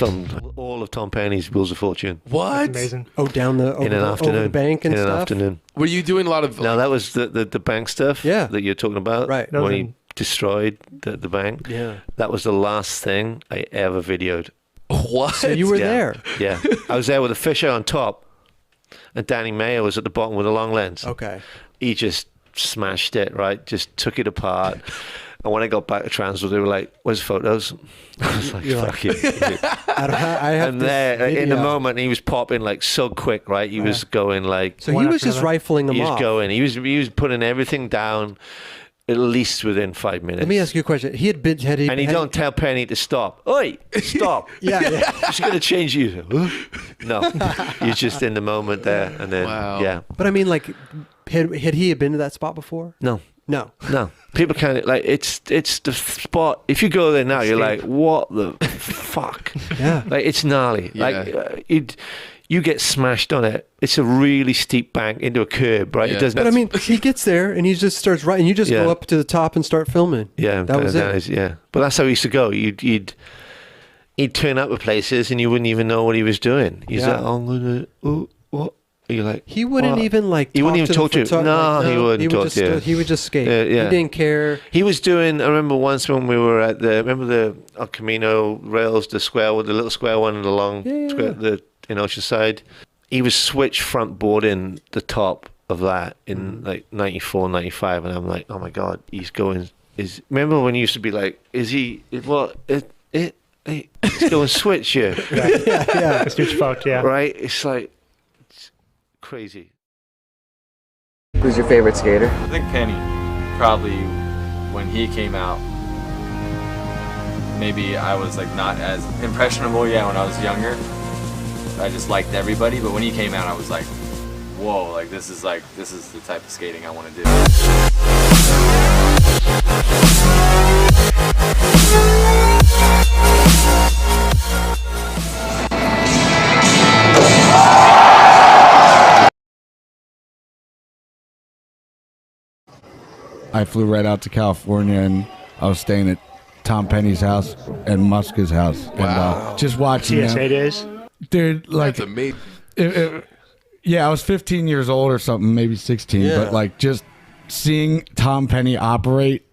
filmed all of Tom Penny's Wheels of Fortune. What? That's amazing. Oh, down the over, in an the, afternoon. over the bank and in stuff. an afternoon. Were you doing a lot of? No, that was the bank stuff. Yeah. That you're talking about. Right. When he destroyed the bank. Yeah. That was the last thing I ever videoed. What? So you were there. Yeah. I was there with a fisheye on top, and Danny Mayer was at the bottom with a long lens. Okay. He just smashed it, right? Just took it apart. And when I got back to Transworld, they were like, "Where's the photos?" I was like, You're "Fuck you." I have And this there, in the video. moment, he was popping like so quick, right? He was going like, So he One was after just another. rifling them he was off. going. He was putting everything down, at least within 5 minutes. Let me ask you a question. He had been, had he, And he had don't tell Penny to stop. Oi, stop. Yeah, yeah. It's going to change you. No, you're just in the moment there, and then Wow. yeah, But I mean, like, had he been to that spot before? no. No. No, people can't like it's the spot. If you go there now, you're like, what the fuck? Yeah. Like it's gnarly. Yeah. Like you get smashed on it. It's a really steep bank into a curb, right? Yeah. It doesn't. But I mean, he gets there and he just starts writing. You just Yeah. go up to the top and start filming. yeah, that was it. Yeah, but that's how he used to go. He'd turn up at places and you wouldn't even know what he was doing. He's Yeah. like, oh, I'm gonna, oh, what? You're like, He wouldn't what? even like. He wouldn't even talk to you. No, he wouldn't He would talk just. to you. He would just skate. Yeah. He didn't care. He was doing. I remember once when we were at remember the El Camino rails, the square with the little square one and the long Yeah. square, in Oceanside. He was switch front boarding the top of that in like 94, 95, and I'm like, oh my god, he's going. Remember when you used to be like, is he? What? He's going switch here, Yeah. It's huge fucked, yeah. right? It's like it's crazy. Who's your favorite skater? I think Penny, probably when he came out, maybe I was like not as impressionable, when I was younger. I just liked everybody, but when he came out, I was like, whoa, like this is the type of skating I want to do. I flew right out to California and I was staying at Tom Penny's house and Muska's house. Wow. And just watching TSA them. days. Dude, like, That's amazing. yeah, I was 15 years old or something, maybe 16, Yeah. but like just seeing Tom Penny operate,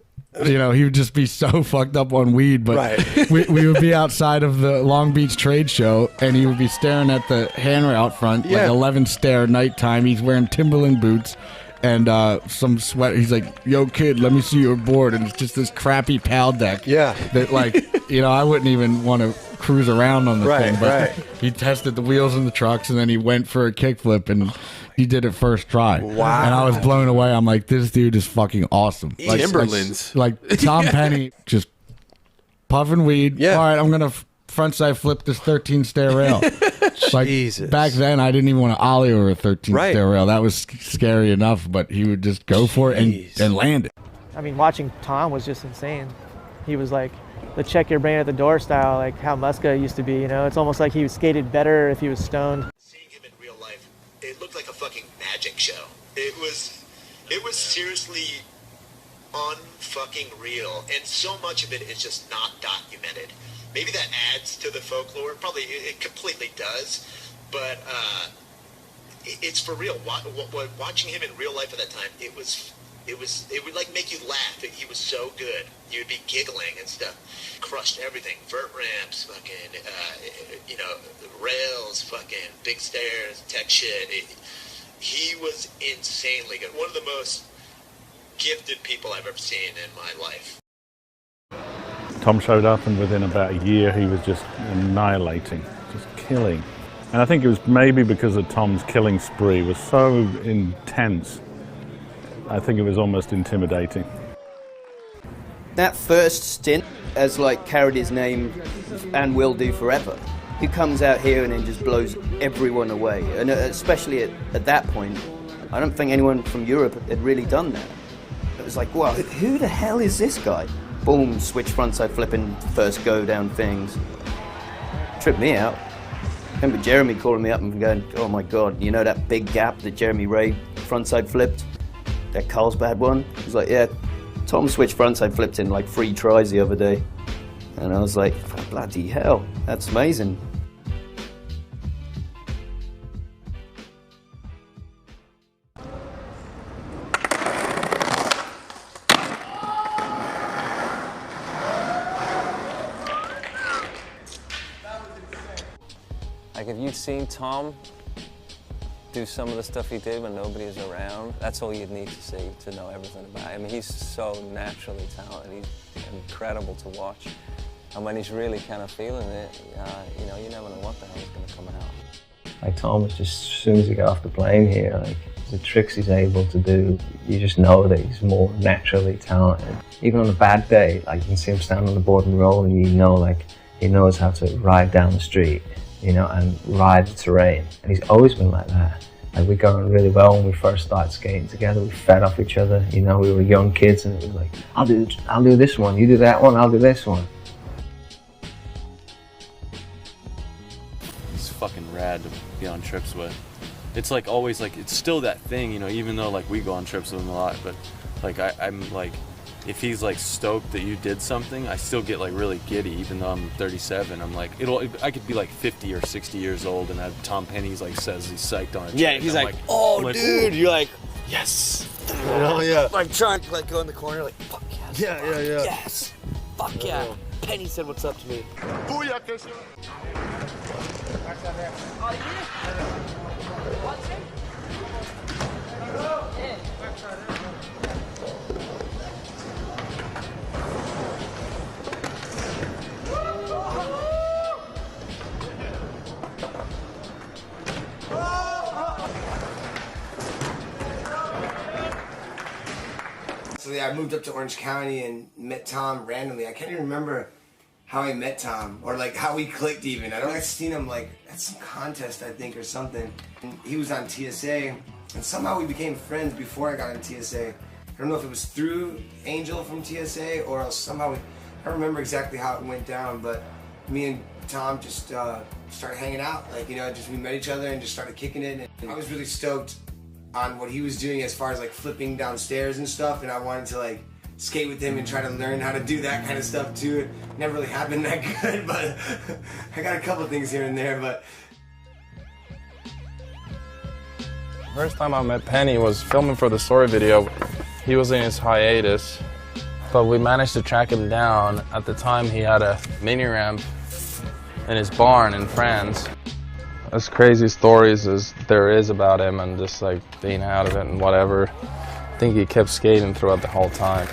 he would just be so fucked up on weed, but Right. we would be outside of the Long Beach trade show and he would be staring at the handrail out front, Yeah. like 11 stare nighttime. He's wearing Timberland boots and some sweat. He's like, yo kid, let me see your board. And it's just this crappy PAL deck. Yeah. That like, I wouldn't even want to cruise around on the Right, thing, but right. he tested the wheels in the trucks and then he went for a kickflip and he did it first try. Wow. And I was blown away. I'm like, this dude is fucking awesome. Timberlands. Like Tom Penny just puffing weed. Yeah. All right, I'm going to frontside flip this 13 stair rail. Like Jesus. back then, I didn't even want to ollie over a 13 Right. stair rail. That was scary enough, but he would just go for it and land it. I mean, watching Tom was just insane. He was like the check your brain at the door style, like how Muska used to be, It's almost like he skated better if he was stoned. Seeing him in real life, it looked like a fucking magic show. It was seriously unfucking real, and so much of it is just not documented. Maybe that adds to the folklore. Probably it completely does, but it's for real. Watching him in real life at that time, it would like make you laugh. He was so good. You'd be giggling and stuff. Crushed everything. Vert ramps, fucking, rails, fucking big stairs, tech shit. He was insanely good. One of the most gifted people I've ever seen in my life. Tom showed up and within about a year he was just annihilating, just killing. And I think it was maybe because of Tom's killing spree was so intense. I think it was almost intimidating. That first stint has carried his name and will do forever. He comes out here and then just blows everyone away. And especially at that point, I don't think anyone from Europe had really done that. It was like, wow, who the hell is this guy? Boom, switch frontside flipping, first go down things. Tripped me out. I remember Jeremy calling me up and going, oh my God, that big gap that Jeremy Ray frontside flipped? That Carlsbad one? He was like, yeah, Tom switched frontside flipped in 3 tries the other day. And I was like, bloody hell, that's amazing. Like if you'd seen Tom do some of the stuff he did when nobody was around, that's all you'd need to see to know everything about him. I mean, he's so naturally talented. He's incredible to watch. And when he's really kind of feeling it, you know, you never know what the hell is going to come out. Like Tom was just, as soon as he got off the plane here, like the tricks he's able to do, you just know that he's more naturally talented. Even on a bad day, like you can see him stand on the board and roll, and you know, like he knows how to ride down the street, you know, and ride the terrain. And he's always been like that. Like we got on really well when we first started skating together. We fed off each other, you know, we were young kids, and it was like, I'll do this one, you do that one, I'll do this one. It's fucking rad to be on trips with. It's like always like, it's still that thing, you know, even though like we go on trips with him a lot, but like I'm like, if he's like stoked that you did something, I still get like really giddy, even though I'm 37. I'm like, I could be like 50 or 60 years old, and Tom Penny's like says he's psyched on it. Yeah, he's like, oh, dude, you're like, yes. You know, yeah. Like trying to like go in the corner, like, fuck yes. Yeah. Yes. Fuck yeah. Penny said what's up to me. So yeah, I moved up to Orange County and met Tom randomly. I can't even remember how I met Tom or like how we clicked even. I don't know, I've seen him like at some contest, I think, or something. And he was on TSA, and somehow we became friends before I got on TSA. I don't know if it was through Angel from TSA or else somehow I don't remember exactly how it went down, but me and Tom just started hanging out. Like, you know, just we met each other and just started kicking it. And I was really stoked on what he was doing as far as like flipping downstairs and stuff, and I wanted to like skate with him and try to learn how to do that kind of stuff too. It never really happened that good, but I got a couple things here and there. But first time I met Penny was filming for the story video. He was in his hiatus, but we managed to track him down. At the time he had a mini ramp in his barn in France. As crazy stories as there is about him and just like being out of it and whatever, I think he kept skating throughout the whole time.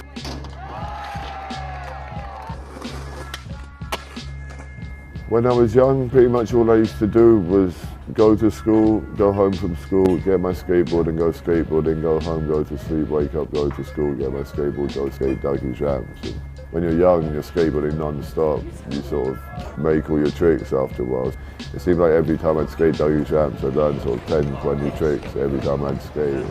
When I was young, pretty much all I used to do was go to school, go home from school, get my skateboard and go skateboarding, go home, go to sleep, wake up, go to school, get my skateboard, go skate Dougie's ramps. And when you're young and you're skateboarding non-stop, you sort of make all your tricks after a while. It seemed like every time I'd skate Dougie's ramps, I'd learn sort of 10, 20 tricks every time I'd skate.